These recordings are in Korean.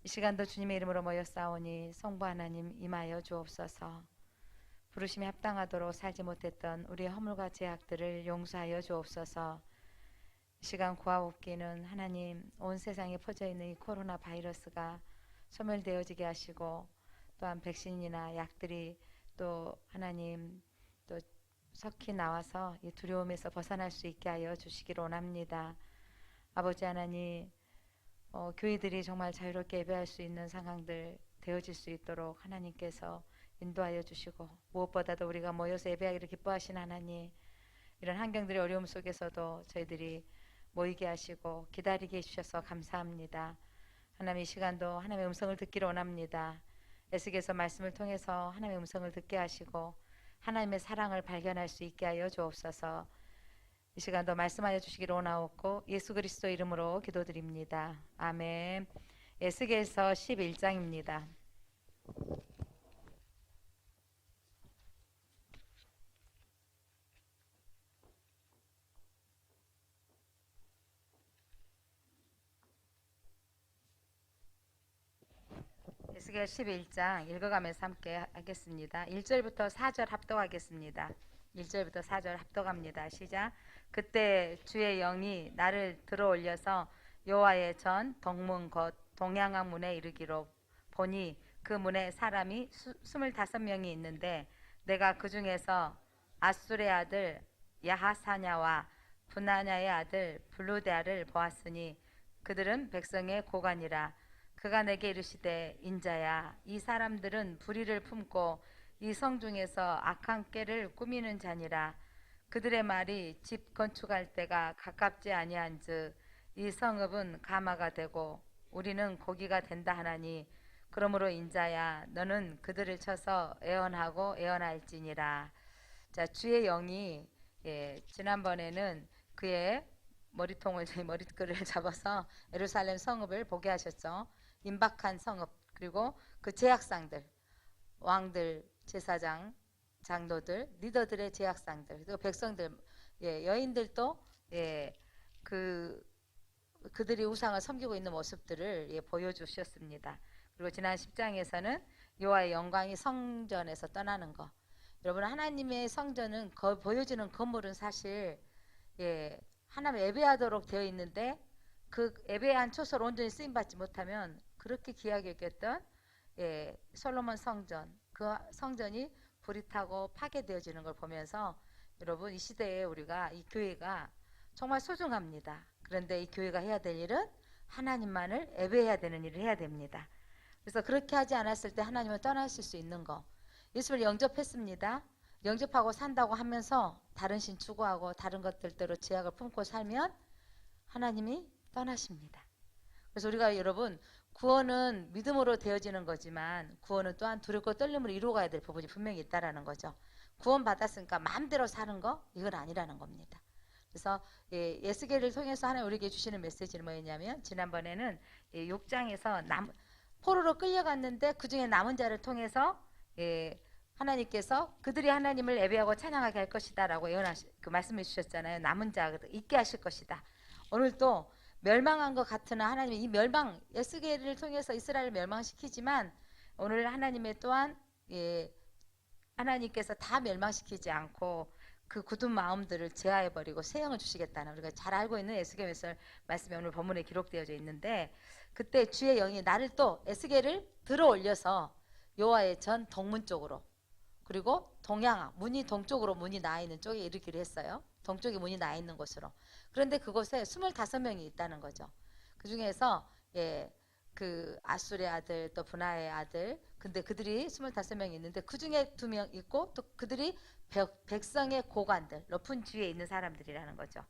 이 시간도 주님의 이름으로 모였사오니 성부 하나님 임하여 주옵소서. 부르심에 합당하도록 살지 못했던 우리의 허물과 죄악들을 용서하여 주옵소서. 이 시간 구하옵기는 하나님 온 세상에 퍼져 있는 이 코로나 바이러스가 소멸되어지게 하시고 또한 백신이나 약들이 또 하나님 또 석히 나와서 이 두려움에서 벗어날 수 있게 하여 주시기를 원합니다. 아버지 하나님 교회들이 정말 자유롭게 예배할 수 있는 상황들 되어질 수 있도록 하나님께서 인도하여 주시고 무엇보다도 우리가 모여서 예배하기를 기뻐하신 하나님 이런 환경들의 어려움 속에서도 저희들이 모이게 하시고 기다리게 해주셔서 감사합니다. 하나님 이 시간도 하나님의 음성을 듣기를 원합니다. 에스겔서 말씀을 통해서 하나님의 음성을 듣게 하시고 하나님의 사랑을 발견할 수 있게 하여 주옵소서. 이 시간도 말씀하여 주시기를 원하옵고 예수 그리스도 이름으로 기도드립니다. 아멘. 에스겔서 11장입니다. 에스겔 11장 읽어가면서 함께 하겠습니다. 1절부터 4절 합독하겠습니다. 1절부터 4절 합독합니다. 시작. 그때 주의 영이 나를 들어올려서 여호와의 전 동문 곧 동양왕 문에 이르기로 보니 그 문에 사람이 25명이 있는데 내가 그 중에서 아술의 아들 야하사냐와 분하냐의 아들 블루데아를 보았으니 그들은 백성의 고관이라. 그가 내게 이르시되 인자야 이 사람들은 불의를 품고 이 성 중에서 악한 꾀를 꾸미는 자니라. 그들의 말이 집 건축할 때가 가깝지 아니한즉 이 성읍은 가마가 되고 우리는 고기가 된다 하나니 그러므로 인자야 너는 그들을 쳐서 애언하고 애언할지니라. 자, 주의 영이 지난번에는 그의 머리끈을 잡아서 예루살렘 성읍을 보게 하셨죠. 임박한 성읍 그리고 그 제약상들 왕들 제사장 장로들 리더들의 제약상들 그리고 백성들 여인들도 그들이 우상을 섬기고 있는 모습들을 보여주셨습니다. 그리고 지난 10장에서는 여호와의 영광이 성전에서 떠나는 것. 여러분 하나님의 성전은 보여주는 건물은 사실 하나님 예배하도록 되어 있는데 그 예배한 초소를 온전히 쓰임받지 못하면 그렇게 귀하게 여겼던 솔로몬 성전 그 성전이 불이 타고 파괴되어지는 걸 보면서 여러분 이 시대에 우리가 이 교회가 정말 소중합니다. 그런데 이 교회가 해야 될 일은 하나님만을 예배해야 되는 일을 해야 됩니다. 그래서 그렇게 하지 않았을 때 하나님을 떠나실 수 있는 거. 예수를 영접했습니다. 영접하고 산다고 하면서 다른 신 추구하고 다른 것들대로 제약을 품고 살면 하나님이 떠나십니다. 그래서 우리가 여러분 구원은 믿음으로 되어지는 거지만 구원은 또한 두렵고 떨림으로 이루어가야 될 부분이 분명히 있다라는 거죠. 구원 받았으니까 마음대로 사는 거 이건 아니라는 겁니다. 그래서 에스겔을 통해서 하나님 우리에게 주시는 메시지는 뭐였냐면 지난번에는 6장에서 포로로 끌려갔는데 그 중에 남은 자를 통해서 하나님께서 그들이 하나님을 예배하고 찬양하게 할 것이다 라고 말씀해 주셨잖아요. 남은 자 있게 하실 것이다. 오늘도 멸망한 것 같으나 하나님이 이 멸망 에스겔을 통해서 이스라엘을 멸망시키지만 오늘 하나님의 또한 하나님께서 다 멸망시키지 않고 그 굳은 마음들을 제하해버리고 새 영을 주시겠다는 우리가 잘 알고 있는 에스겔 말씀이 오늘 본문에 기록되어져 있는데 그때 주의 영이 나를 또 에스겔을 들어 올려서 여호와의 전 동문 쪽으로 그리고 동양아 문이 동쪽으로 문이 나 있는 쪽에 이르기로 했어요. 동쪽에 문이 나 있는 곳으로. 그런데 그곳에 25명이 있다는 거죠. 그 중에서 그 아술의 아들 또 분하의 아들 근데 그들이 25명이 있는데 그 중에 2명 있고 또 그들이 백성의 고관들 높은 지위에 있는 사람들이라는 거죠.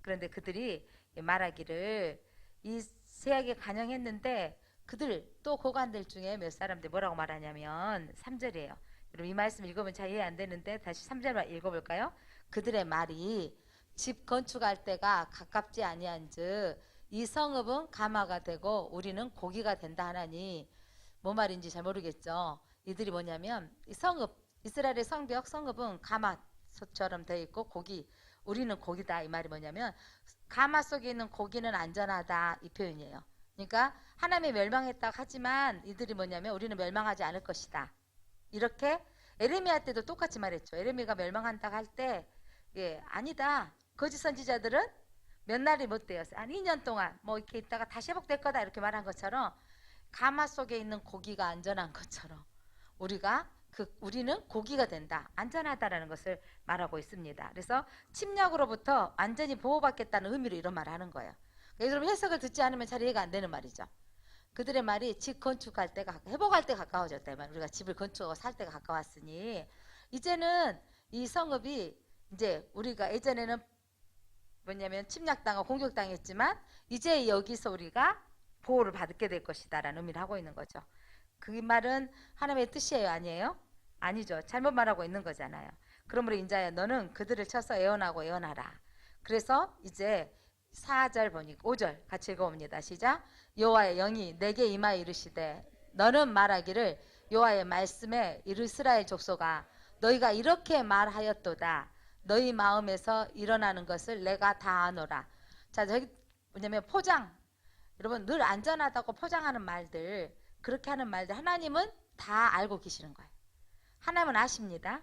그런데 그들이 말하기를 이 세약에 간영했는데 그들 또 고관들 중에 몇 사람들 뭐라고 말하냐면 3절이에요. 여러분 이 말씀 읽으면 잘 이해 안 되는데 다시 3절만 읽어볼까요? 그들의 말이 집 건축할 때가 가깝지 아니한즉 이 성읍은 가마가 되고 우리는 고기가 된다 하나니 뭐 말인지 잘 모르겠죠. 이들이 뭐냐면 이 성읍 이스라엘의 성읍은 가마처럼 되어 있고 고기 우리는 고기다 이 말이 뭐냐면 가마 속에 있는 고기는 안전하다 이 표현이에요. 그러니까 하나님이 멸망했다고 하지만 이들이 뭐냐면 우리는 멸망하지 않을 것이다. 이렇게 에레미야 때도 똑같이 말했죠. 에레미야가 멸망한다고 할 때 아니다. 거짓 선지자들은 몇 날이 못 되었어요. 한 2년 동안 뭐 이렇게 있다가 다시 회복될 거다 이렇게 말한 것처럼 가마 속에 있는 고기가 안전한 것처럼 우리는 고기가 된다. 안전하다라는 것을 말하고 있습니다. 그래서 침략으로부터 완전히 보호받겠다는 의미로 이런 말을 하는 거예요. 여러분 해석을 듣지 않으면 잘 이해가 안 되는 말이죠. 그들의 말이 집 건축할 때가 회복할 때 가까워졌다. 우리가 집을 건축하고 살 때가 가까웠으니 이제는 이 성읍이 이제 우리가 예전에는 뭐냐면 침략당하고 공격당했지만 이제 여기서 우리가 보호를 받게 될 것이다 라는 의미를 하고 있는 거죠. 그 말은 하나님의 뜻이에요? 아니에요? 아니죠. 잘못 말하고 있는 거잖아요. 그러므로 인자야 너는 그들을 쳐서 애원하고 애원하라. 그래서 이제 4절 보니까 5절 같이 읽어봅니다. 시작. 여호와의 영이 내게 임하여 이르시되 너는 말하기를 여호와의 말씀에 이스라엘 족속아 너희가 이렇게 말하였도다. 너희 마음에서 일어나는 것을 내가 다 아노라. 자, 저기 뭐냐면 포장. 여러분 늘 안전하다고 포장하는 말들, 그렇게 하는 말들 하나님은 다 알고 계시는 거예요. 하나님은 아십니다.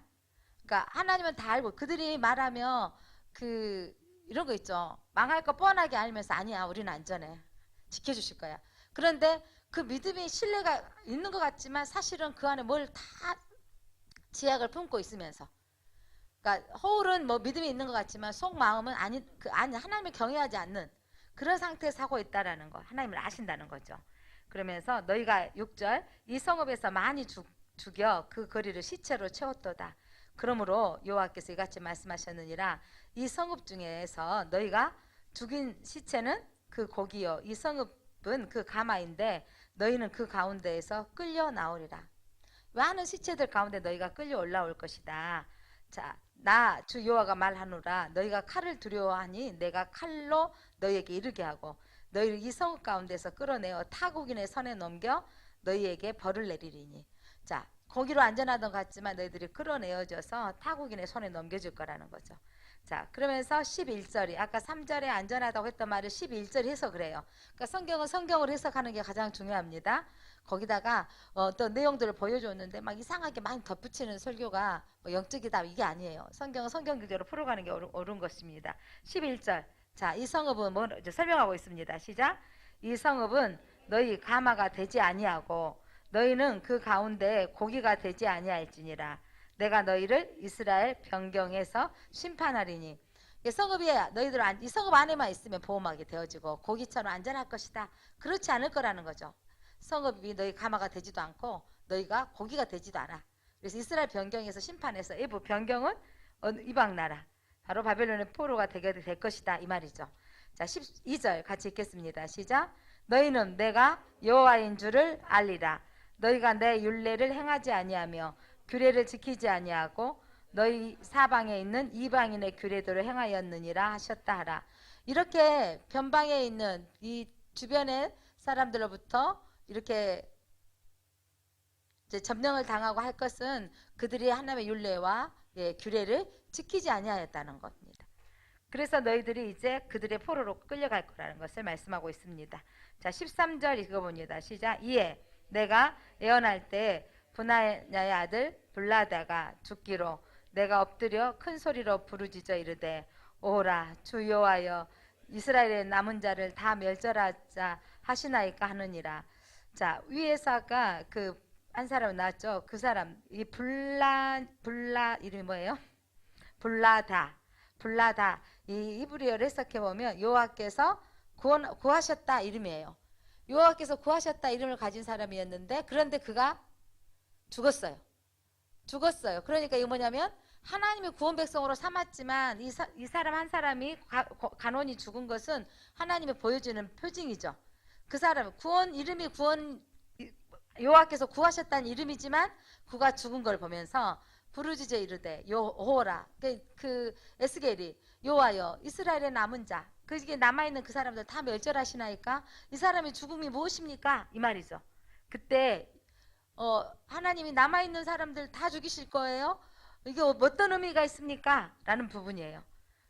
그러니까 하나님은 다 알고 그들이 말하면 이런 거 있죠. 망할 거 뻔하게 알면서 아니야 우리는 안전해. 지켜주실 거야. 그런데 그 믿음이 신뢰가 있는 것 같지만 사실은 그 안에 뭘 다 지약을 품고 있으면서 그러니까 허울은 뭐 믿음이 있는 것 같지만 속마음은 하나님을 경외하지 않는 그런 상태에서 하고 있다라는 거. 하나님을 아신다는 거죠. 그러면서 너희가 6절 이 성읍에서 많이 죽여 그 거리를 시체로 채웠도다. 그러므로 여호와께서 이같이 말씀하셨느니라 이 성읍 중에서 너희가 죽인 시체는 그 고기요 이 성읍은 그 가마인데 너희는 그 가운데에서 끌려 나오리라. 많은 시체들 가운데 너희가 끌려 올라올 것이다. 자, 나 주 여호와가 말하노라 너희가 칼을 두려워하니 내가 칼로 너희에게 이르게 하고 너희를 이 성읍 가운데서 끌어내어 타국인의 손에 넘겨 너희에게 벌을 내리리니. 자, 거기로 안전하던 것 같지만 너희들이 끌어내어져서 타국인의 손에 넘겨줄 거라는 거죠. 자, 그러면서 11절이 아까 3절에 안전하다고 했던 말을 11절 해석을 해요. 그러니까 성경은 성경으로 해석하는 게 가장 중요합니다. 거기다가 어떤 내용들을 보여줬는데 막 이상하게 많이 덧붙이는 설교가 뭐 영적이다 이게 아니에요. 성경은 성경 규제로 풀어가는 게 옳은 것입니다. 11절 자, 이 성읍은 뭐 설명하고 있습니다. 시작. 이 성읍은 너희 가마가 되지 아니하고 너희는 그 가운데 고기가 되지 아니할지니라. 내가 너희를 이스라엘 변경에서 심판하리니. 이 성읍이 이 성읍 안에만 있으면 보호막이 되어지고 고기처럼 안전할 것이다. 그렇지 않을 거라는 거죠. 성읍이 너희 가마가 되지도 않고 너희가 고기가 되지도 않아. 그래서 이스라엘 변경에서 심판해서 일부 변경은 이방 나라 바로 바벨론의 포로가 되게 될 것이다 이 말이죠. 자, 12절 같이 읽겠습니다. 시작. 너희는 내가 여호와인 줄을 알리라. 너희가 내 율례를 행하지 아니하며 규례를 지키지 아니하고 너희 사방에 있는 이방인의 규례대로 행하였느니라 하셨다 하라. 이렇게 변방에 있는 이 주변의 사람들로부터 이렇게 이제 점령을 당하고 할 것은 그들이 하나님의 율례와 규례를 지키지 아니하였다는 겁니다. 그래서 너희들이 이제 그들의 포로로 끌려갈 거라는 것을 말씀하고 있습니다. 자, 13절 읽어봅니다. 시작. 이에 내가 예언할 때 분하야의 아들 블라다가 죽기로 내가 엎드려 큰 소리로 부르짖어 이르되 오라 주 여호와여 이스라엘의 남은 자를 다 멸절하자 하시나이까 하느니라. 자, 위에서가 한 사람 나왔죠. 그 사람 이 블라 이름이 뭐예요? 블라다 이 히브리어를 해석해 보면 여호와께서 구하셨다 이름이에요. 여호와께서 구하셨다 이름을 가진 사람이었는데 그런데 그가 죽었어요. 그러니까 이게 뭐냐면 하나님이 구원 백성으로 삼았지만 이 사람 한 사람이 간원이 죽은 것은 하나님이 보여주는 표징이죠. 그 사람 이름이 여호와께서 구하셨다는 이름이지만 그가 죽은 걸 보면서 부르짖어 이르되 여호라 그 에스겔이 여호와여 이스라엘의 남은 자 그게 남아있는 그 사람들 다 멸절하시나이까 이 사람의 죽음이 무엇입니까 이 말이죠. 그때 하나님이 남아있는 사람들 다 죽이실 거예요. 이게 어떤 의미가 있습니까 라는 부분이에요.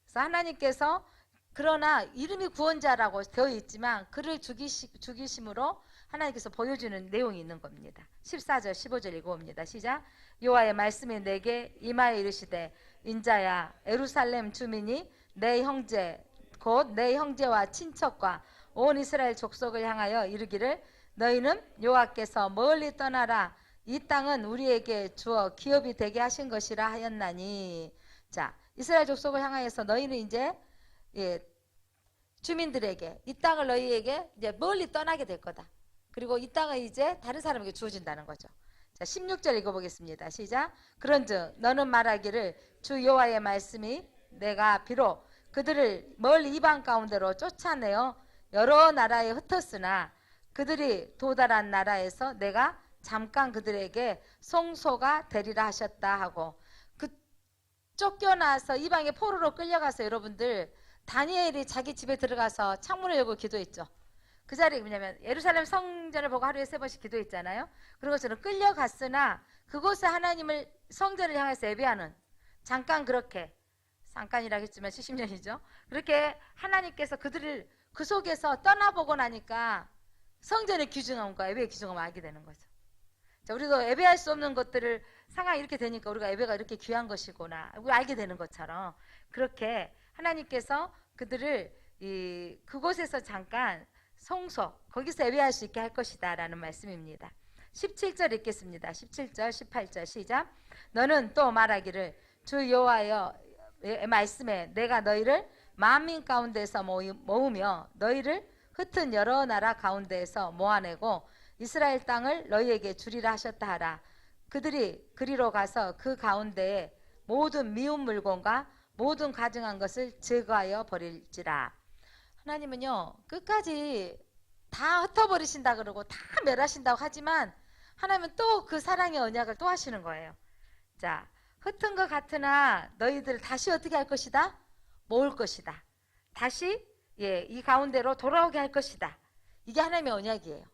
그래서 하나님께서 그러나 이름이 구원자라고 되어 있지만 그를 죽이심으로 하나님께서 보여주는 내용이 있는 겁니다. 14절 15절 읽어봅니다. 시작. 여호와의 말씀이 내게 임하여 이르시되 인자야 예루살렘 주민이 내 형제 곧 내 형제와 친척과 온 이스라엘 족속을 향하여 이르기를 너희는 여호와께서 멀리 떠나라 이 땅은 우리에게 주어 기업이 되게 하신 것이라 하였나니. 자, 이스라엘 족속을 향하여서 너희는 이제 주민들에게 이 땅을 너희에게 이제 멀리 떠나게 될 거다. 그리고 이 땅은 이제 다른 사람에게 주어진다는 거죠. 자, 16절 읽어보겠습니다. 시작. 그런즉 너는 말하기를 주 여호와의 말씀이 내가 비록 그들을 멀리 이방 가운데로 쫓아내어 여러 나라에 흩었으나 그들이 도달한 나라에서 내가 잠깐 그들에게 송소가 되리라 하셨다 하고, 그 쫓겨나서 이방의 포로로 끌려가서 여러분들 다니엘이 자기 집에 들어가서 창문을 열고 기도했죠. 그 자리가 뭐냐면 예루살렘 성전을 보고 하루에 3번씩 기도했잖아요. 그런 것처럼 끌려갔으나 그곳에 하나님을 성전을 향해서 예배하는, 잠깐 그렇게, 잠깐이라 했지만 70년이죠. 그렇게 하나님께서 그들을 그 속에서 떠나보고 나니까 성전의 귀중함과 예배의 귀중함을 알게 되는 거죠. 자, 우리도 예배할 수 없는 것들을 상황이 이렇게 되니까 우리가 예배가 이렇게 귀한 것이구나 알게 되는 것처럼, 그렇게 하나님께서 그들을 그곳에서 잠깐 성소, 거기서 예배할 수 있게 할 것이다 라는 말씀입니다. 17절 읽겠습니다. 17절 18절 시작. 너는 또 말하기를 주 여호와의 말씀에 내가 너희를 만민 가운데서 모으며 너희를 흩은 여러 나라 가운데에서 모아내고 이스라엘 땅을 너희에게 주리라 하셨다 하라. 그들이 그리로 가서 그 가운데에 모든 미운 물건과 모든 가증한 것을 제거하여 버릴지라. 하나님은요 끝까지 다 흩어버리신다 그러고 다 멸하신다고 하지만 하나님은 또 그 사랑의 언약을 또 하시는 거예요. 자, 흩은 것 같으나 너희들 다시 어떻게 할 것이다? 모을 것이다. 다시 이 가운데로 돌아오게 할 것이다. 이게 하나님의 언약이에요.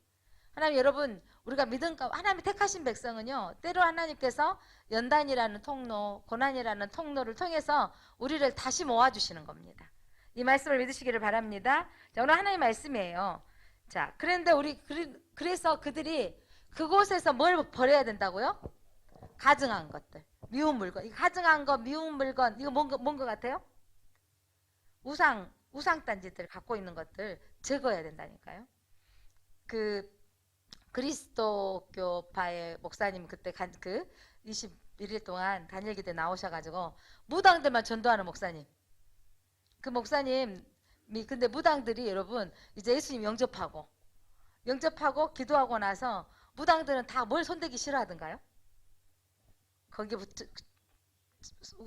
하나님, 여러분, 우리가 믿음 가운데 하나님이 택하신 백성은요 때로 하나님께서 연단이라는 통로, 고난이라는 통로를 통해서 우리를 다시 모아주시는 겁니다. 이 말씀을 믿으시기를 바랍니다. 자, 오늘 하나님의 말씀이에요. 자, 그런데 그래서 그들이 그곳에서 뭘 버려야 된다고요? 가증한 것들, 미운 물건. 이 가증한 거, 미운 물건, 이거 뭔 거 같아요? 우상단지들 갖고 있는 것들 제거해야 된다니까요. 그 그리스도교파의 목사님 그때 그 21일 동안 다니엘 기도에 나오셔가지고 무당들만 전도하는 목사님. 그 목사님이 근데 무당들이 여러분 이제 예수님 영접하고 기도하고 나서 무당들은 다 뭘 손대기 싫어하던가요? 거기에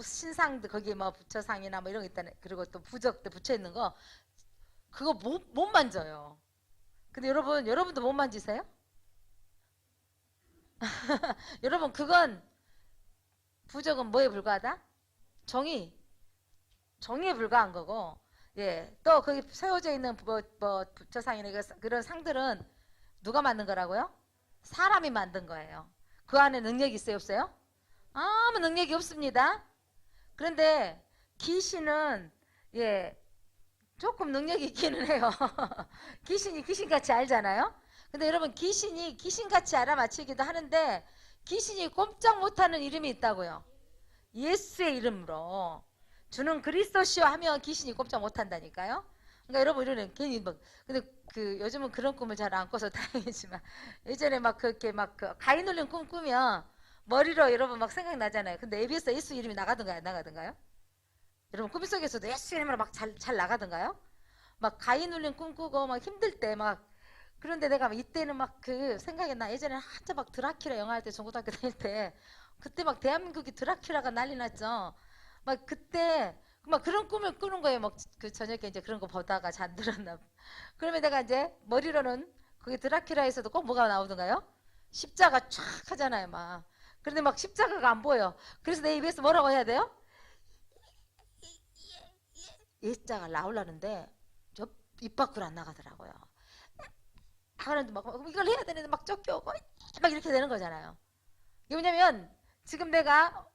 신상들 거기에 뭐 부처상이나 뭐 이런 거 있다네. 그리고 또 부적들 붙여 있는 거 그거 못 만져요. 근데 여러분도 못 만지세요? 여러분, 그건 부적은 뭐에 불과하다? 정의에 불과한 거고, 또 거기 세워져 있는 뭐 부처상이나 그런 상들은 누가 만든 거라고요? 사람이 만든 거예요. 그 안에 능력이 있어요, 없어요? 아무 능력이 없습니다. 그런데 귀신은 조금 능력이 있기는 해요. 귀신이 귀신같이 알잖아요. 근데 여러분, 귀신이 귀신같이 알아맞히기도 하는데 귀신이 꼼짝 못하는 이름이 있다고요. 예수의 이름으로 주는 그리스도시여 하면 귀신이 꼼짝 못한다니까요. 그러니까 여러분, 이러는 괜히 근데 요즘은 그런 꿈을 잘 안 꿔서 다행이지만 예전에 그렇게 가위 눌린 꿈 꾸면 머리로 여러분 생각나잖아요. 근데 ABS 예수 이름이 나가던가요? 여러분, 꿈속에서도 예수 이름으로 잘 나가던가요? 가위 눌린 꿈 꾸고 힘들 때 그런데 내가 이때는 생각이 나. 예전에 한참 드라큘라 영화 할 때 전고등학교 다닐 때 그때 대한민국이 드라큘라가 난리 났죠. 그때 그런 꿈을 꾸는 거예요. 그 저녁에 이제 그런 거 보다가 잠들었나. 그러면 내가 이제 머리로는 거기 드라큘라에서도 꼭 뭐가 나오던가요? 십자가 쫙 하잖아요, 그런데 십자가가 안 보여. 그래서 내 입에서 뭐라고 해야 돼요? 예자가 나오려는데 저 입 밖으로 안 나가더라고요. 하는데 이걸 해야 되는데 쫓겨오고 이렇게 되는 거잖아요. 이게 뭐냐면 지금 내가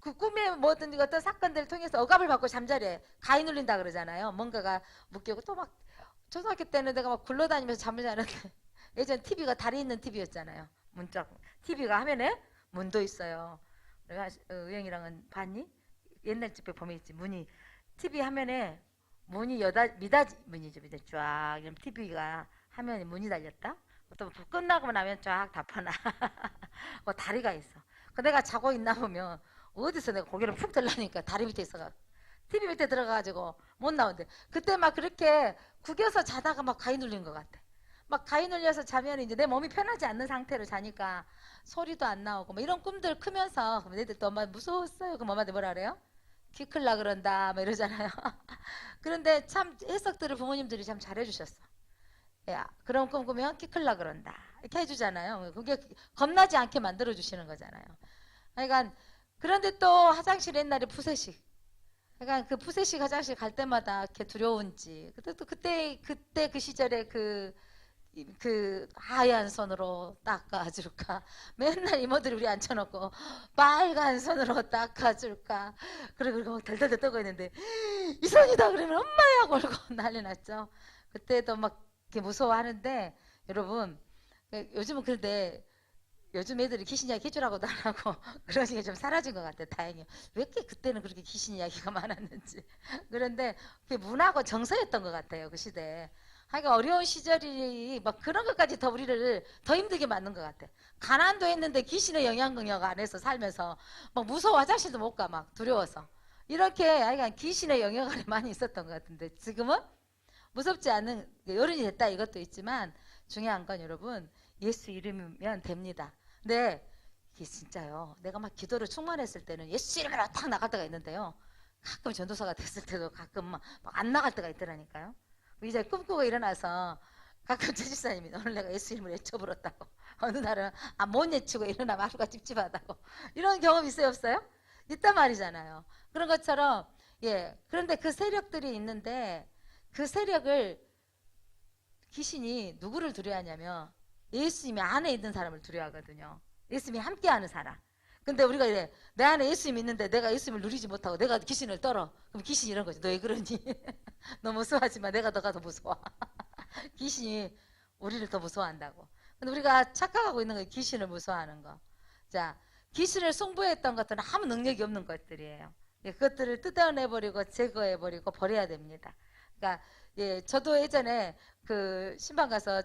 그 꿈에 뭐든 어떤 사건들을 통해서 억압을 받고 잠자리에 가위 눌린다 그러잖아요. 뭔가가 묶이고 또 막 초등학교 때는 내가 막 굴러다니면서 잠을 자는데 예전 TV가 다리 있는 TV였잖아요. 문짝 TV가 화면에 문도 있어요. 내가 의영이랑은 봤니? 옛날 집에 보면 있지 문이 TV 화면에 문이 미닫이 문이죠. 밑에 쫙 이런 TV가 화면에 문이 달렸다. 또 끝나고 나면 쫙 닫혀놔. 다리가 있어. 내가 자고 있나 보면 어디서 내가 고개를 푹 들라니까 다리 밑에 있어가 TV 밑에 들어가가지고 못 나온대. 그때 막 그렇게 구겨서 자다가 막 가위 눌린 것 같아. 막 가위 눌려서 자면 이제 내 몸이 편하지 않는 상태로 자니까 소리도 안 나오고 뭐 이런 꿈들 크면서 애들 또 엄마 무서웠어요. 그럼 엄마한테 뭐라 그래요? 키 클라 그런다 뭐 이러잖아요. 그런데 참 해석들을 부모님들이 참 잘해주셨어. 야, 그런 꿈 꾸면 키 클라 그런다 이렇게 해주잖아요. 그게 겁나지 않게 만들어 주시는 거잖아요. 그러니까 그런데 또 화장실 옛날에 푸세식. 그러니까 그 푸세식 화장실 갈 때마다 이렇게 두려운지. 그때 또 그때 그 시절에 그 하얀 손으로 닦아줄까. 맨날 이모들이 우리 앉혀놓고 빨간 손으로 닦아줄까. 그리고 덜덜덜 떠고 있는데 이 손이다 그러면 엄마야 걸고 난리 났죠. 그때도 막 이렇게 무서워하는데 여러분 요즘은 그런데 요즘 애들이 귀신 이야기 해주라고도 안 하고 그런 게 좀 사라진 것 같아요. 다행이에요. 왜 이렇게 그때는 그렇게 귀신 이야기가 많았는지. 그런데 그게 문화고 정서였던 것 같아요. 그 시대에. 하여간 어려운 시절이 막 그런 것까지 더 우리를 더 힘들게 만든 것 같아. 가난도 했는데 귀신의 영향력 안에서 살면서 막 무서워 화장실도 못 가 막 두려워서. 이렇게 하여간 귀신의 영향 안에 많이 있었던 것 같은데 지금은 무섭지 않은 어른이 됐다 이것도 있지만 중요한 건 여러분 예수 이름이면 됩니다. 근데 이게 진짜요. 내가 막 기도를 충만했을 때는 예수 이름으로 탁 나갈 때가 있는데요. 가끔 전도사가 됐을 때도 가끔 막 안 나갈 때가 있더라니까요. 이제 꿈꾸고 일어나서 가끔 제집사님이 오늘 내가 예수 이름을 외쳐버렸다고 어느 날은 못 외치고 일어나면 하루가 찝찝하다고 이런 경험 있어요 없어요? 있단 말이잖아요. 그런 것처럼 예 그런데 그 세력들이 있는데 그 세력을 귀신이 누구를 두려워하냐면 예수님이 안에 있는 사람을 두려워하거든요. 예수님이 함께하는 사람. 근데 우리가 이래 내 안에 예수님이 있는데 내가 예수님을 누리지 못하고 내가 귀신을 떨어. 그럼 귀신이 이런 거지. 너 왜 그러니? 너 무서워하지만 내가 너가 더 무서워. 귀신이 우리를 더 무서워한다고. 근데 우리가 착각하고 있는 거예요. 귀신을 무서워하는 거. 자, 귀신을 승부했던 것들은 아무 능력이 없는 것들이에요. 예, 그것들을 뜯어내버리고 제거해버리고 버려야 됩니다. 그러니까 예, 저도 예전에 그 신방 가서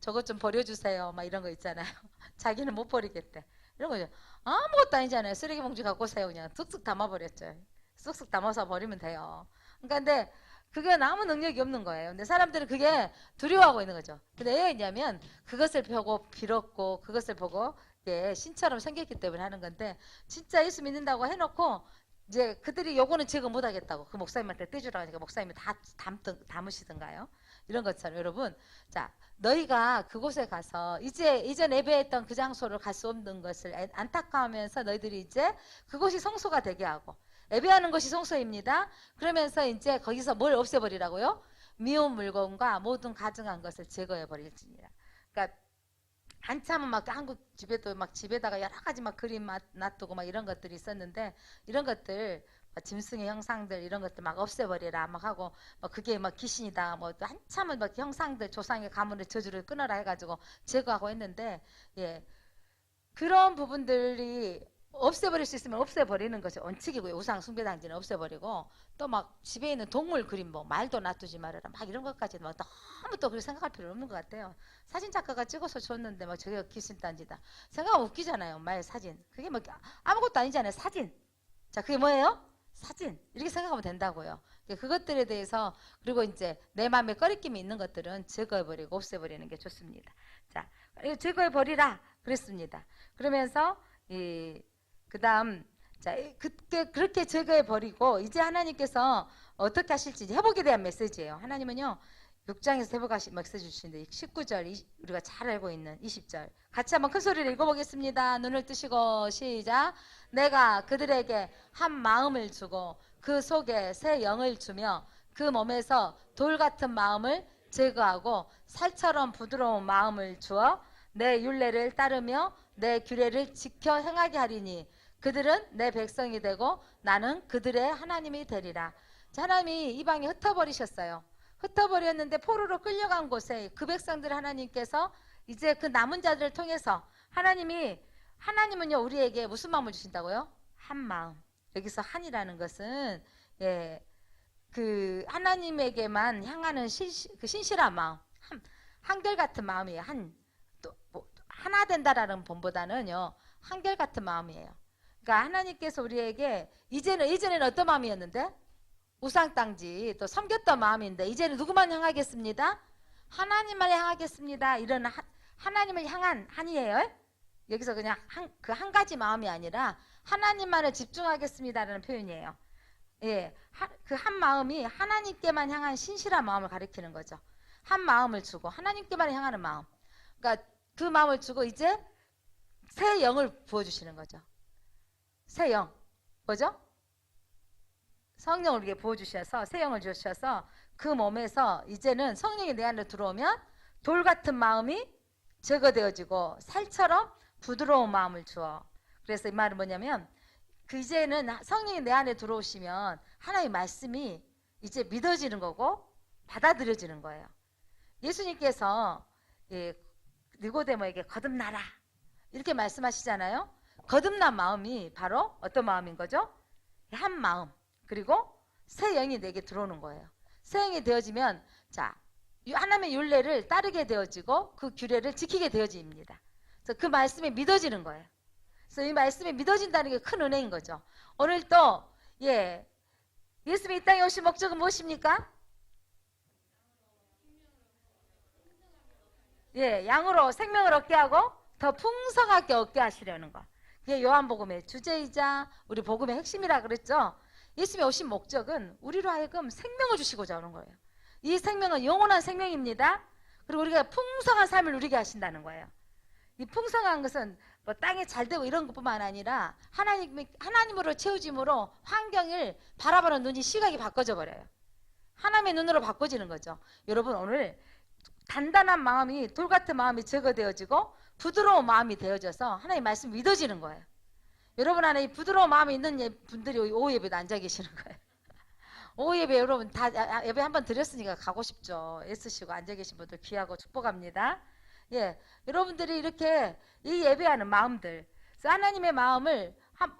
저것 좀 버려주세요. 막 이런 거 있잖아요. 자기는 못 버리겠대. 이런 거죠. 아무것도 아니잖아요. 쓰레기 봉지 갖고 오세요. 그냥 쓱쓱 담아버렸죠. 쓱쓱 담아서 버리면 돼요. 그러니까 근데 그게 아무 능력이 없는 거예요. 근데 사람들은 그게 두려워하고 있는 거죠. 근데 왜 있냐면 그것을 보고 빌었고 그것을 보고 예, 신처럼 생겼기 때문에 하는 건데 진짜 예수 믿는다고 해놓고 이제 그들이 요거는 제거 못하겠다고 그 목사님한테 떼주라 하니까 목사님이 다 담으시던가요? 이런 것처럼 여러분 자 너희가 그곳에 가서 이전 예배했던 그 장소를 갈 수 없는 것을 안타까워하면서 너희들이 이제 그곳이 성소가 되게 하고 예배하는 것이 성소입니다. 그러면서 이제 거기서 뭘 없애버리라고요? 미운 물건과 모든 가증한 것을 제거해 버릴지니라. 그러니까 한참은 막 한국 집에도 막 집에다가 여러 가지 막 그림 놔두고 막 이런 것들이 있었는데 이런 것들 짐승의 형상들 이런 것들 막 없애버리라 막 하고 막 그게 막 귀신이다 뭐 한참은 막 형상들 조상의 가문의 저주를 끊어라 해가지고 제거하고 했는데 예 그런 부분들이 없애버릴 수 있으면 없애버리는 것이 원칙이고요. 우상 숭배당지는 없애버리고 또 막 집에 있는 동물 그림 뭐 말도 놔두지 말아라 막 이런 것까지 막 너무 또 그렇게 생각할 필요 없는 것 같아요. 사진 작가가 찍어서 줬는데 막 저게 귀신단지다 생각하면 웃기잖아요. 엄마의 사진 그게 뭐 아무것도 아니잖아요. 사진 자 그게 뭐예요? 사진 이렇게 생각하면 된다고요. 그것들에 대해서 그리고 이제 내 마음에 꺼리낌이 있는 것들은 제거해버리고 없애버리는 게 좋습니다. 자 제거해버리라 그랬습니다. 그러면서 그 다음 자 그렇게 제거해버리고 이제 하나님께서 어떻게 하실지 회복에 대한 메시지예요. 하나님은요 6장에서 회복하신 메시지 주시는데 19절 우리가 잘 알고 있는 20절 같이 한번 큰 소리를 읽어보겠습니다. 눈을 뜨시고 시작 내가 그들에게 한 마음을 주고 그 속에 새 영을 주며 그 몸에서 돌 같은 마음을 제거하고 살처럼 부드러운 마음을 주어 내 율례를 따르며 내 규례를 지켜 행하게 하리니 그들은 내 백성이 되고 나는 그들의 하나님이 되리라. 자, 하나님이 이방에 흩어버리셨어요. 흩어버렸는데 포로로 끌려간 곳에 그 백성들 하나님께서 이제 그 남은 자들을 통해서 하나님은요 우리에게 무슨 마음을 주신다고요? 한 마음. 여기서 한이라는 것은 그 하나님에게만 향하는 그 신실한 마음, 한결같은 마음이에요. 하나 된다라는 본보다는요 한결같은 마음이에요. 그러니까 하나님께서 우리에게 이제는 어떤 마음이었는데 우상땅지 또 섬겼던 마음인데 이제는 누구만 향하겠습니다? 하나님만 향하겠습니다. 이런 하나님을 향한 한이에요. 여기서 그냥 그 한 가지 마음이 아니라 하나님만을 집중하겠습니다라는 표현이에요. 그 한 마음이 하나님께만 향한 신실한 마음을 가리키는 거죠. 한 마음을 주고 하나님께만 향하는 마음. 그러니까 그 마음을 주고 이제 새 영을 부어주시는 거죠. 새 영. 뭐죠? 성령을 우리에게 부어주셔서 새 영을 주셔서 그 몸에서 이제는 성령이 내 안에 들어오면 돌 같은 마음이 제거되어지고 살처럼 부드러운 마음을 주어. 그래서 이 말은 뭐냐면 이제는 성령이 내 안에 들어오시면 하나님의 말씀이 이제 믿어지는 거고 받아들여지는 거예요. 예수님께서 니고데모에게 거듭나라 이렇게 말씀하시잖아요. 거듭난 마음이 바로 어떤 마음인 거죠? 한 마음. 그리고 새 영이 내게 들어오는 거예요. 새 영이 되어지면 자 하나님의 율례를 따르게 되어지고 그 규례를 지키게 되어집니다. 그래서 그 말씀이 믿어지는 거예요. 그래서 이 말씀이 믿어진다는 게 큰 은혜인 거죠. 오늘 또 예수님이 이 땅에 오신 목적은 무엇입니까? 양으로 생명을 얻게 하고 더 풍성하게 얻게 하시려는 것. 그게 요한복음의 주제이자 우리 복음의 핵심이라 그랬죠. 예수님이 오신 목적은 우리로 하여금 생명을 주시고자 하는 거예요. 이 생명은 영원한 생명입니다. 그리고 우리가 풍성한 삶을 누리게 하신다는 거예요. 이 풍성한 것은 뭐 땅에 잘 되고 이런 것뿐만 아니라 하나님으로 채워짐으로 환경을 바라보는 눈이 시각이 바꿔져 버려요. 하나님의 눈으로 바꿔지는 거죠. 여러분 오늘 단단한 마음이 돌 같은 마음이 제거되어지고 부드러운 마음이 되어져서 하나님 말씀 믿어지는 거예요. 여러분 안에 이 부드러운 마음이 있는 분들이 오후 예배에 앉아 계시는 거예요. 오후 예배 여러분 다 예배 한번 드렸으니까 가고 싶죠. 애쓰시고 앉아 계신 분들 귀하고 축복합니다. 여러분들이 이렇게 이 예배하는 마음들, 하나님의 마음을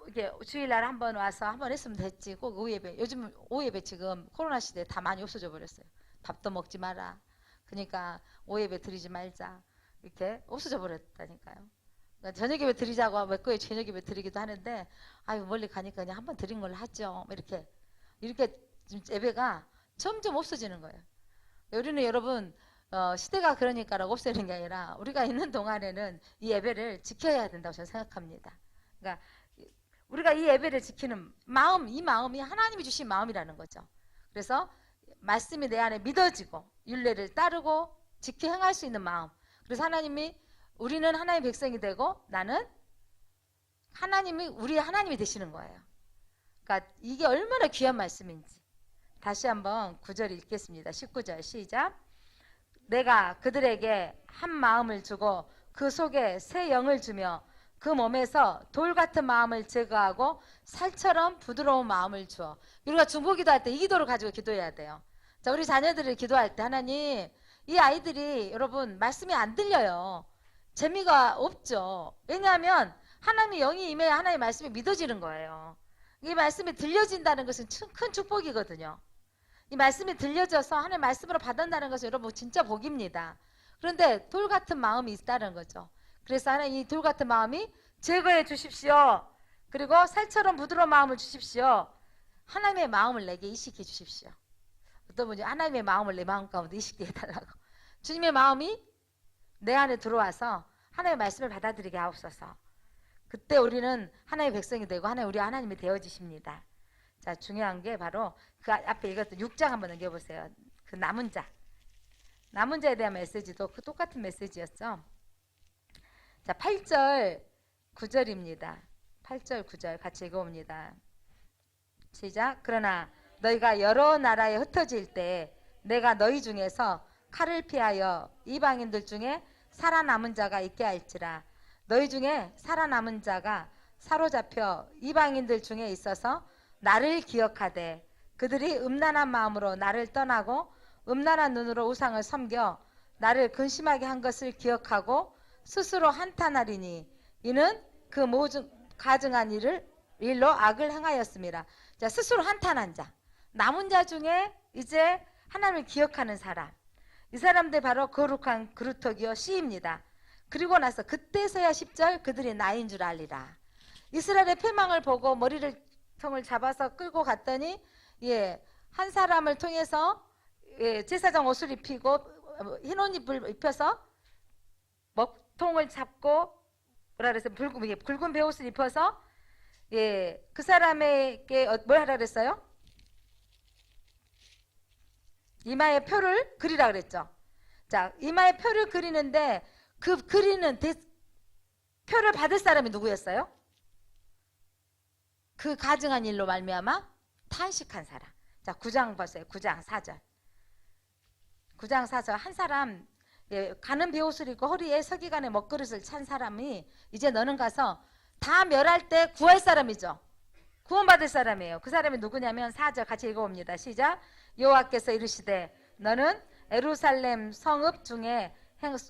이렇게 주일날 한번 와서 한번 했으면 됐지. 꼭 오후 예배. 요즘 오후 예배 지금 코로나 시대에 다 많이 없어져 버렸어요. 밥도 먹지 마라. 그러니까 오후 예배 드리지 말자. 이렇게 없어져 버렸다니까요. 그러니까 저녁 예배 드리자고 몇 거에 저녁 예배 드리기도 하는데 아유 멀리 가니까 그냥 한번 드린 걸로 하죠. 이렇게 예배가 점점 없어지는 거예요. 우리는 여러분 시대가 그러니까라고 없애는 게 아니라 우리가 있는 동안에는 이 예배를 지켜야 된다고 저는 생각합니다. 그러니까 우리가 이 예배를 지키는 마음, 이 마음이 하나님이 주신 마음이라는 거죠. 그래서 말씀이 내 안에 믿어지고 율례를 따르고 지켜 행할 수 있는 마음. 그래서 우리는 하나님의 백성이 되고 나는 우리 하나님이 되시는 거예요. 그러니까 이게 얼마나 귀한 말씀인지. 다시 한번 9절 읽겠습니다. 19절 시작. 내가 그들에게 한 마음을 주고 그 속에 새 영을 주며 그 몸에서 돌 같은 마음을 제거하고 살처럼 부드러운 마음을 주어. 우리가 중보기도할 때 이 기도를 가지고 기도해야 돼요. 자, 우리 자녀들을 기도할 때 하나님 이 아이들이 여러분 말씀이 안 들려요. 재미가 없죠. 왜냐하면 하나님의 영이 임해야 하나님의 말씀이 믿어지는 거예요. 이 말씀이 들려진다는 것은 큰 축복이거든요. 이 말씀이 들려져서 하나님의 말씀으로 받는다는 것은 여러분 진짜 복입니다. 그런데 돌 같은 마음이 있다는 거죠. 그래서 하나님 이 돌 같은 마음이 제거해 주십시오. 그리고 살처럼 부드러운 마음을 주십시오. 하나님의 마음을 내게 이식해 주십시오. 어떤 분이 하나님의 마음을 내 마음 가운데 이식해 달라고. 주님의 마음이 내 안에 들어와서 하나님의 말씀을 받아들이게 하옵소서. 그때 우리는 하나님의 백성이 되고 우리 하나님이 되어지십니다. 자, 중요한 게 바로 그 앞에 읽었던 6장 한번 넘겨보세요. 그 남은 자에 대한 메시지도 그 똑같은 메시지였죠. 자, 8절 9절입니다. 8절 9절 같이 읽어봅니다. 시작. 그러나 너희가 여러 나라에 흩어질 때 내가 너희 중에서 칼을 피하여 이방인들 중에 살아남은 자가 있게 할지라. 너희 중에 살아남은 자가 사로잡혀 이방인들 중에 있어서 나를 기억하되 그들이 음란한 마음으로 나를 떠나고 음란한 눈으로 우상을 섬겨 나를 근심하게 한 것을 기억하고 스스로 한탄하리니 이는 그 모든 가증한 일로 악을 행하였습니다. 자, 스스로 한탄한 자, 남은 자 중에 이제 하나님을 기억하는 사람, 이 사람들 바로 거룩한 그루터기요 씨입니다. 그리고 나서 그때서야 10절 그들이 나인 줄 알리라. 이스라엘의 패망을 보고 머리를 통을 잡아서 끌고 갔더니 한 사람을 통해서 제사장 옷을 입히고 흰 옷 입혀서 먹통을 잡고 뭐라 그랬어요? 붉은 베옷을 입혀서 그 사람에게 뭘 하라 그랬어요? 이마에 표를 그리라 그랬죠. 자, 이마에 표를 그리는데 그 그리는 표를 받을 사람이 누구였어요? 그 가증한 일로 말미암아 탄식한 사람. 자, 9장 보세요. 9장 4절. 9장 4절. 한 사람 가는 베옷을 입고 허리에 서기관의 먹그릇을 찬 사람이 이제 너는 가서 다 멸할 때 구할 사람이죠. 구원받을 사람이에요. 그 사람이 누구냐면 4절 같이 읽어봅니다. 시작. 여호와께서 이르시되 너는 예루살렘 성읍 중에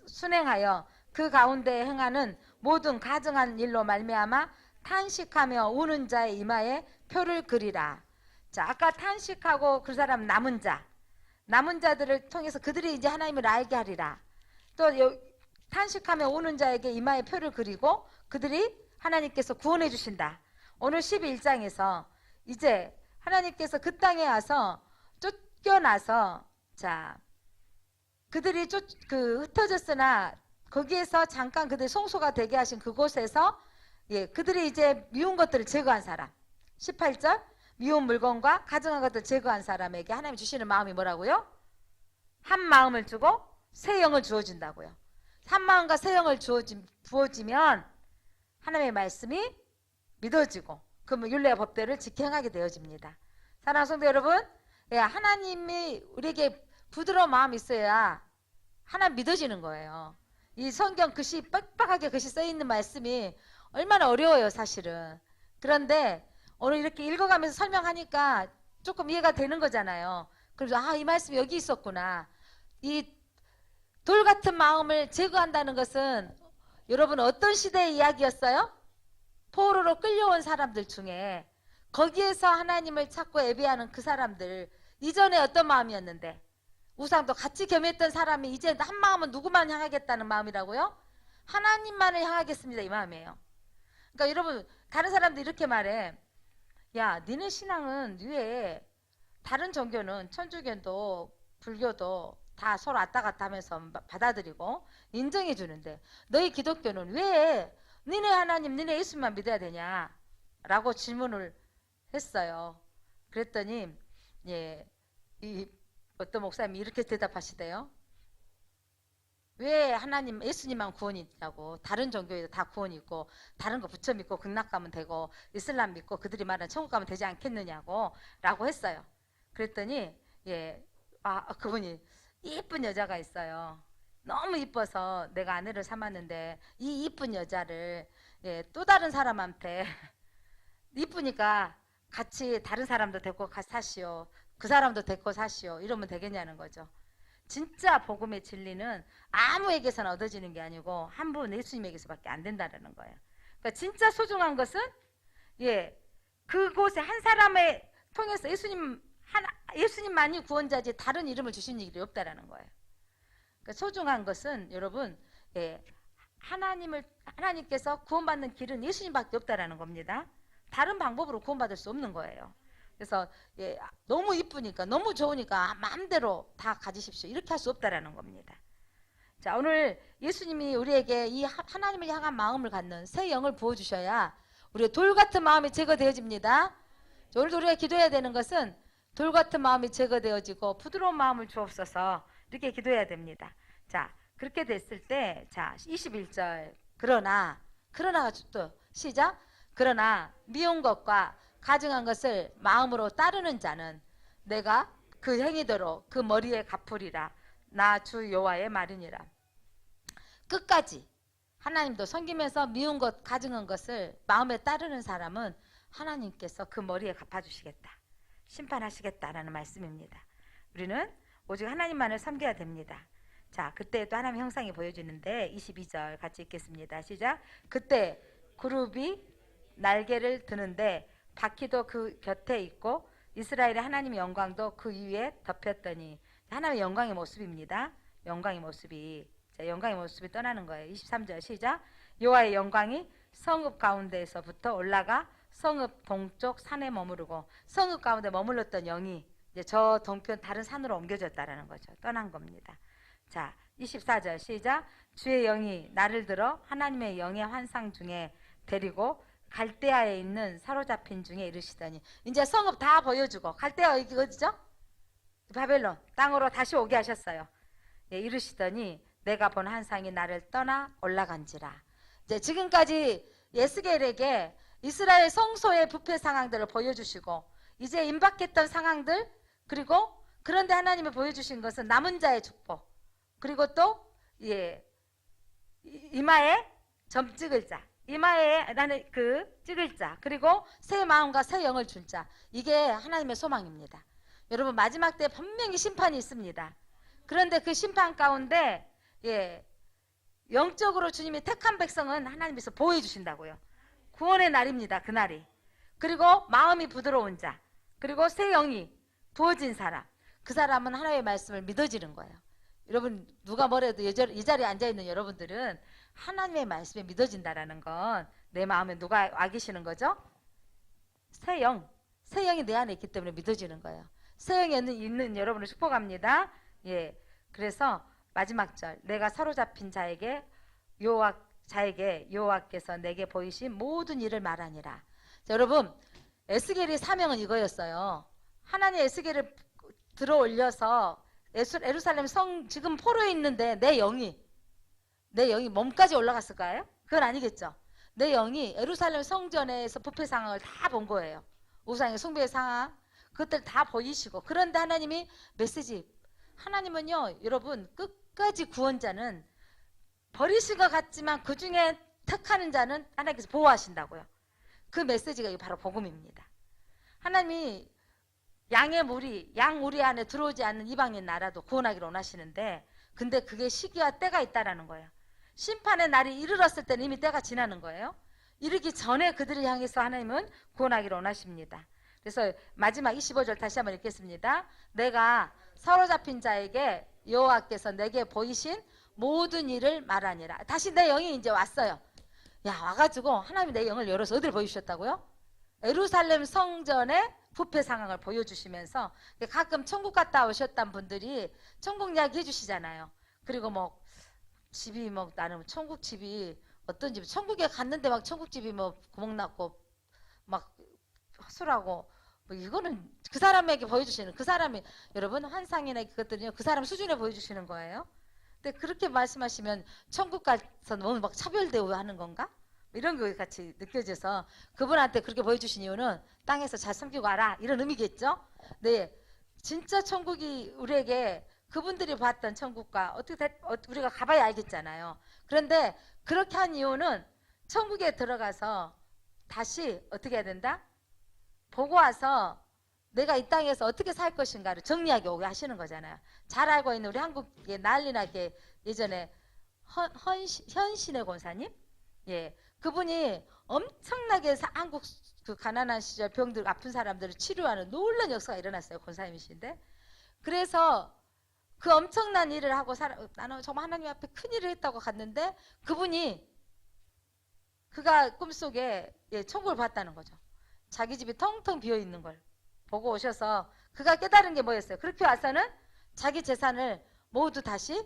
순행하여 그 가운데 행하는 모든 가증한 일로 말미암아 탄식하며 우는 자의 이마에 표를 그리라. 자, 아까 탄식하고 그 사람 남은 자들을 통해서 그들이 이제 하나님을 알게 하리라. 또 탄식하며 우는 자에게 이마에 표를 그리고 그들이 하나님께서 구원해 주신다. 오늘 11장에서 이제 하나님께서 그 땅에 와서 쫓겨나서 자, 그들이 흩어졌으나 거기에서 잠깐 그들 송소가 되게 하신 그곳에서 그들이 이제 미운 것들을 제거한 사람. 18절 미운 물건과 가증한 것들을 제거한 사람에게 하나님이 주시는 마음이 뭐라고요? 한 마음을 주고 새 영을 주어준다고요. 한 마음과 새 영을 부어지면 하나님의 말씀이 믿어지고 그 율례와 법대를 지켜 행하게 되어집니다. 사랑하는 성도 여러분, 하나님이 우리에게 부드러운 마음이 있어야 하나님 믿어지는 거예요. 이 성경 글씨 빡빡하게 글씨 써있는 말씀이 얼마나 어려워요, 사실은. 그런데 오늘 이렇게 읽어가면서 설명하니까 조금 이해가 되는 거잖아요. 그래서 이 말씀이 여기 있었구나. 이 돌 같은 마음을 제거한다는 것은 여러분 어떤 시대의 이야기였어요? 포로로 끌려온 사람들 중에 거기에서 하나님을 찾고 예배하는 그 사람들, 이전에 어떤 마음이었는데 우상도 같이 겸했던 사람이 이제 한 마음은 누구만 향하겠다는 마음이라고요? 하나님만을 향하겠습니다, 이 마음이에요. 그러니까 여러분, 다른 사람들 이렇게 말해. 야, 니네 신앙은 왜 다른 종교는 천주교도 불교도 다 서로 왔다 갔다 하면서 받아들이고 인정해 주는데 너희 기독교는 왜 니네 하나님, 니네 예수만 믿어야 되냐? 라고 질문을 했어요. 그랬더니 이 어떤 목사님이 이렇게 대답하시대요. 왜 하나님, 예수님만 구원이 있냐고. 다른 종교에도 다 구원이 있고 다른 거 부처 믿고 극락 가면 되고 이슬람 믿고 그들이 말하는 천국 가면 되지 않겠느냐고 라고 했어요. 그랬더니 그분이 이쁜 여자가 있어요. 너무 이뻐서 내가 아내를 삼았는데 이 이쁜 여자를 또 다른 사람한테 이쁘니까 같이 다른 사람도 데리고 사시오. 그 사람도 데리고 사시오. 이러면 되겠냐는 거죠. 진짜 복음의 진리는 아무에게서나 얻어지는 게 아니고 한 분 예수님에게서밖에 안 된다는 거예요. 그러니까 진짜 소중한 것은 그곳에 한 사람을 통해서 예수님만이 구원자지 다른 이름을 주신 일이 없다라는 거예요. 그러니까 소중한 것은 여러분 하나님께서 구원받는 길은 예수님밖에 없다라는 겁니다. 다른 방법으로 구원받을 수 없는 거예요. 그래서 너무 이쁘니까 너무 좋으니까 마음대로 다 가지십시오. 이렇게 할 수 없다라는 겁니다. 자, 오늘 예수님이 우리에게 이 하나님을 향한 마음을 갖는 새 영을 부어주셔야 우리의 돌 같은 마음이 제거되어집니다. 오늘도 우리가 기도해야 되는 것은 돌 같은 마음이 제거되어지고 부드러운 마음을 주옵소서 이렇게 기도해야 됩니다. 자, 그렇게 됐을 때 자 21절 그러나가 또 시작. 그러나 미운 것과 가증한 것을 마음으로 따르는 자는 내가 그 행위대로 그 머리에 갚으리라. 나 주 여호와의 말이니라. 끝까지 하나님도 섬기면서 미운 것, 가증한 것을 마음에 따르는 사람은 하나님께서 그 머리에 갚아주시겠다. 심판하시겠다라는 말씀입니다. 우리는 오직 하나님만을 섬겨야 됩니다. 자, 그때 또 하나님의 형상이 보여지는데 22절 같이 읽겠습니다. 시작. 그때 그룹이 날개를 드는데 바퀴도 그 곁에 있고 이스라엘의 하나님의 영광도 그 위에 덮였더니, 하나님의 영광의 모습입니다. 영광의 모습이, 자, 영광의 모습이 떠나는 거예요. 23절 시작. 여호와의 영광이 성읍 가운데에서부터 올라가 성읍 동쪽 산에 머무르고, 성읍 가운데 머물렀던 영이 이제 저 동편 다른 산으로 옮겨졌다라는 거죠. 떠난 겁니다. 자, 24절 시작. 주의 영이 나를 들어 하나님의 영의 환상 중에 데리고 갈대아에 있는 사로잡힌 중에 이르시더니, 이제 성읍 다 보여주고, 갈대아 여기 어디죠? 바벨론 땅으로 다시 오게 하셨어요. 예, 이르시더니 내가 본 환상이 나를 떠나 올라간지라. 이제 지금까지 에스겔에게 이스라엘 성소의 부패 상황들을 보여주시고, 이제 임박했던 상황들, 그리고 그런데 하나님이 보여주신 것은 남은 자의 축복, 그리고 또 이마에 점 찍을 자, 이마에 나는 그 찍을 자, 그리고 새 마음과 새 영을 줄 자, 이게 하나님의 소망입니다. 여러분, 마지막 때 분명히 심판이 있습니다. 그런데 그 심판 가운데 영적으로 주님이 택한 백성은 하나님께서 보호해 주신다고요. 구원의 날입니다. 그날이. 그리고 마음이 부드러운 자, 그리고 새 영이 부어진 사람, 그 사람은 하나님의 말씀을 믿어지는 거예요. 여러분, 누가 뭐래도 이 자리에 앉아있는 여러분들은 하나님의 말씀에 믿어진다라는 건 내 마음에 누가 와 계시는 거죠? 새 영이 내 안에 있기 때문에 믿어지는 거예요. 새 영이 있는 여러분을 축복합니다. 예, 그래서 마지막 절, 내가 사로잡힌 자에게 여호와께서 내게 보이신 모든 일을 말하니라. 자, 여러분, 에스겔의 사명은 이거였어요. 하나님 에스겔을 들어 올려서 예루살렘 성 지금 포로에 있는데 내 영이 몸까지 올라갔을까요? 그건 아니겠죠. 내 영이 예루살렘 성전에서 부패 상황을 다 본 거예요. 우상의 숭배의 상황, 그것들 다 보이시고. 그런데 하나님이 메시지, 하나님은요, 여러분, 끝까지 구원자는 버리신 것 같지만 그 중에 택하는 자는 하나님께서 보호하신다고요. 그 메시지가 바로 복음입니다. 하나님이 양 우리 안에 들어오지 않는 이방인 나라도 구원하기를 원하시는데, 근데 그게 시기와 때가 있다라는 거예요. 심판의 날이 이르렀을 때는 이미 때가 지나는 거예요. 이르기 전에 그들을 향해서 하나님은 구원하기를 원하십니다. 그래서 마지막 25절 다시 한번 읽겠습니다. 내가 사로잡힌 자에게 여호와께서 내게 보이신 모든 일을 말하니라. 다시 내 영이 이제 왔어요. 야, 와가지고 하나님이 내 영을 열어서 어디를 보여주셨다고요? 예루살렘 성전의 부패 상황을 보여주시면서, 가끔 천국 갔다 오셨던 분들이 천국 이야기 해주시잖아요. 그리고 뭐 집이 뭐 나는 천국 집이 어떤 집, 천국에 갔는데 막 천국 집이 뭐 구멍났고 막 허술하고, 뭐 이거는 그 사람에게 보여주시는, 그 사람이, 여러분, 환상이나 그것들은요 그 사람 수준에 보여주시는 거예요. 근데 그렇게 말씀하시면 천국 가서 너무 막 차별대우 하는 건가? 이런 거 같이 느껴져서 그분한테 그렇게 보여주신 이유는 땅에서 잘 섬기고 와라, 이런 의미겠죠? 네, 진짜 천국이 우리에게 그분들이 봤던 천국과 어떻게 우리가 가봐야 알겠잖아요. 그런데 그렇게 한 이유는 천국에 들어가서 다시 어떻게 해야 된다? 보고 와서 내가 이 땅에서 어떻게 살 것인가를 정리하게 오게 하시는 거잖아요. 잘 알고 있는 우리 한국에 난리나게 예전에 현신의 권사님, 그분이 엄청나게 한국 그 가난한 시절 병들, 아픈 사람들을 치료하는 놀라운 역사가 일어났어요. 권사님이신데, 그래서 그 엄청난 일을 하고 나는 정말 하나님 앞에 큰 일을 했다고 갔는데, 그가 꿈속에 천국을 봤다는 거죠. 자기 집이 텅텅 비어 있는 걸 보고 오셔서 그가 깨달은 게 뭐였어요? 그렇게 와서는 자기 재산을 모두 다시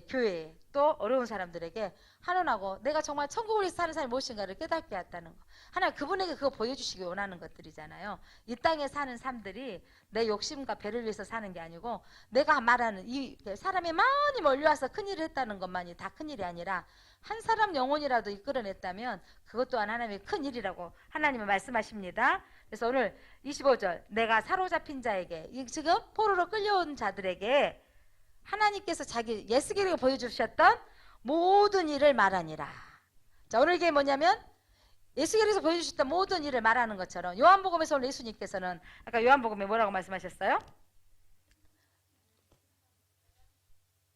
교회에, 또 어려운 사람들에게 환원하고, 내가 정말 천국을 위해서 사는 사람이 무엇인가를 깨닫게 했다는 거. 하나님 그분에게 그거 보여주시기 원하는 것들이잖아요. 이 땅에 사는 삶들이 내 욕심과 배를 위해서 사는 게 아니고, 내가 말하는 이 사람이 많이 몰려와서 큰일을 했다는 것만이 다 큰일이 아니라 한 사람 영혼이라도 이끌어냈다면 그것 또한 하나님의 큰일이라고 하나님은 말씀하십니다. 그래서 오늘 25절, 내가 사로잡힌 자에게, 지금 포로로 끌려온 자들에게 하나님께서 자기 에스겔에게 보여주셨던 모든 일을 말하니라. 자, 오늘 이게 뭐냐면 예수께서 보여주셨던 모든 일을 말하는 것처럼 요한복음에서 오늘 예수님께서는 아까 요한복음에 뭐라고 말씀하셨어요?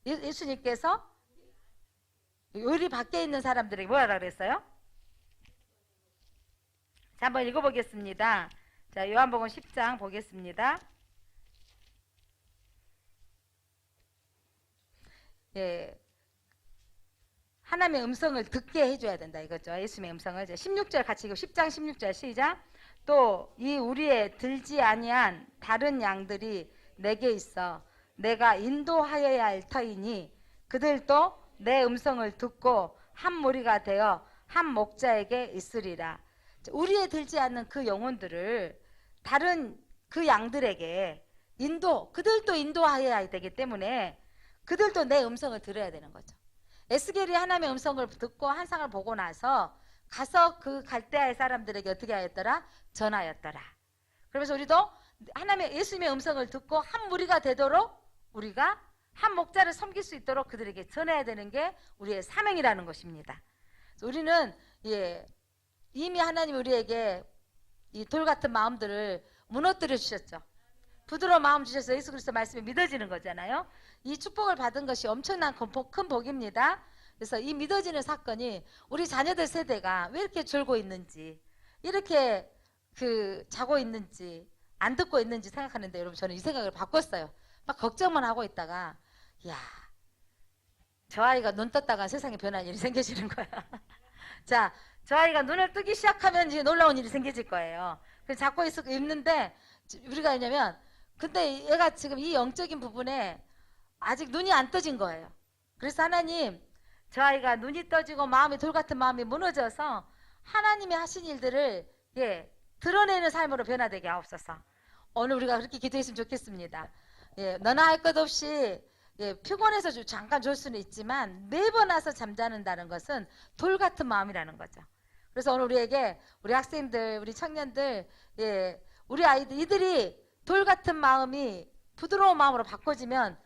예수님께서 우리 밖에 있는 사람들에게 뭐라 그랬어요? 자, 한번 읽어보겠습니다. 자, 요한복음 10장 보겠습니다. 예, 하나님의 음성을 듣게 해줘야 된다 이거죠. 예수님의 음성을. 16절 같이 읽고 10장 16절 시작. 또 이 우리의 들지 아니한 다른 양들이 내게 있어 내가 인도하여야 할 터이니 그들도 내 음성을 듣고 한 무리가 되어 한 목자에게 있으리라. 우리의 들지 않는 그 영혼들을 다른 그 양들에게 그들도 인도하여야 되기 때문에 그들도 내 음성을 들어야 되는 거죠. 에스겔이 하나님의 음성을 듣고 환상을 보고 나서 가서 그 갈대아의 사람들에게 어떻게 하였더라? 전하였더라. 그러면서 우리도 하나님의 예수님의 음성을 듣고 한 무리가 되도록 우리가 한 목자를 섬길 수 있도록 그들에게 전해야 되는 게 우리의 사명이라는 것입니다. 우리는 이미 하나님 우리에게 이 돌 같은 마음들을 무너뜨려 주셨죠. 부드러운 마음 주셔서 예수 그리스도 말씀이 믿어지는 거잖아요. 이 축복을 받은 것이 엄청난 큰 복입니다. 그래서 이 믿어지는 사건이 우리 자녀들 세대가 왜 이렇게 졸고 있는지, 이렇게 자고 있는지, 안 듣고 있는지 생각하는데 여러분 저는 이 생각을 바꿨어요. 막 걱정만 하고 있다가 야, 저 아이가 눈 떴다가 세상에 변한 일이 생겨지는 거야. 자, 저 아이가 눈을 뜨기 시작하면 이제 놀라운 일이 생겨질 거예요. 그래서 잡고 있는데 우리가 왜냐면 근데 얘가 지금 이 영적인 부분에 아직 눈이 안 떠진 거예요. 그래서 하나님 저 아이가 눈이 떠지고 마음이 돌 같은 마음이 무너져서 하나님이 하신 일들을 드러내는 삶으로 변화되게 하옵소서. 오늘 우리가 그렇게 기도했으면 좋겠습니다. 너나 할 것 없이 피곤해서 잠깐 졸 수는 있지만 매번 와서 잠자는다는 것은 돌 같은 마음이라는 거죠. 그래서 오늘 우리 학생들, 우리 청년들, 우리 아이들, 이들이 돌 같은 마음이 부드러운 마음으로 바꿔지면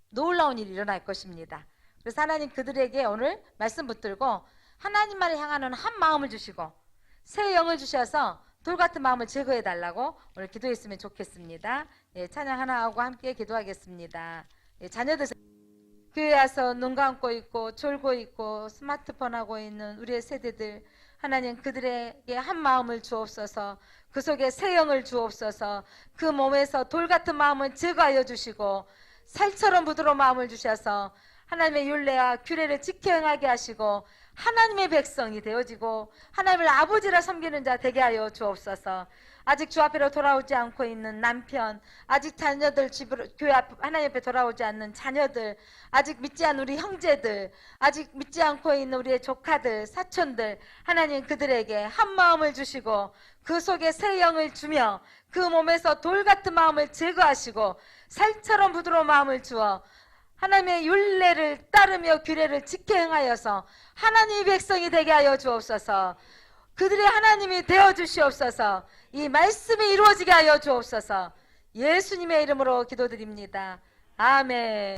놀라운 일이 일어날 것입니다. 그래서 하나님 그들에게 오늘 말씀 붙들고 하나님만을 향하는 한 마음을 주시고 새 영을 주셔서 돌 같은 마음을 제거해 달라고 오늘 기도했으면 좋겠습니다. 찬양 하나 하고 함께 기도하겠습니다. 자녀들 교회 와서 눈 감고 있고 졸고 있고 스마트폰 하고 있는 우리의 세대들 하나님 그들에게 한 마음을 주옵소서. 그 속에 새 영을 주옵소서. 그 몸에서 돌 같은 마음을 제거하여 주시고 살처럼 부드러운 마음을 주셔서 하나님의 율례와 규례를 지켜 행하게 하시고 하나님의 백성이 되어지고 하나님을 아버지라 섬기는 자 되게 하여 주옵소서. 아직 주 앞으로 돌아오지 않고 있는 남편, 아직 자녀들 집으로 교회 앞 하나님 앞에 돌아오지 않는 자녀들, 아직 믿지 않는 우리 형제들, 아직 믿지 않고 있는 우리의 조카들, 사촌들, 하나님 그들에게 한 마음을 주시고 그 속에 새 영을 주며 그 몸에서 돌 같은 마음을 제거하시고 살처럼 부드러운 마음을 주어 하나님의 율례를 따르며 규례를 지켜 행하여서 하나님의 백성이 되게 하여 주옵소서. 그들의 하나님이 되어 주시옵소서. 이 말씀이 이루어지게 하여 주옵소서. 예수님의 이름으로 기도드립니다. 아멘.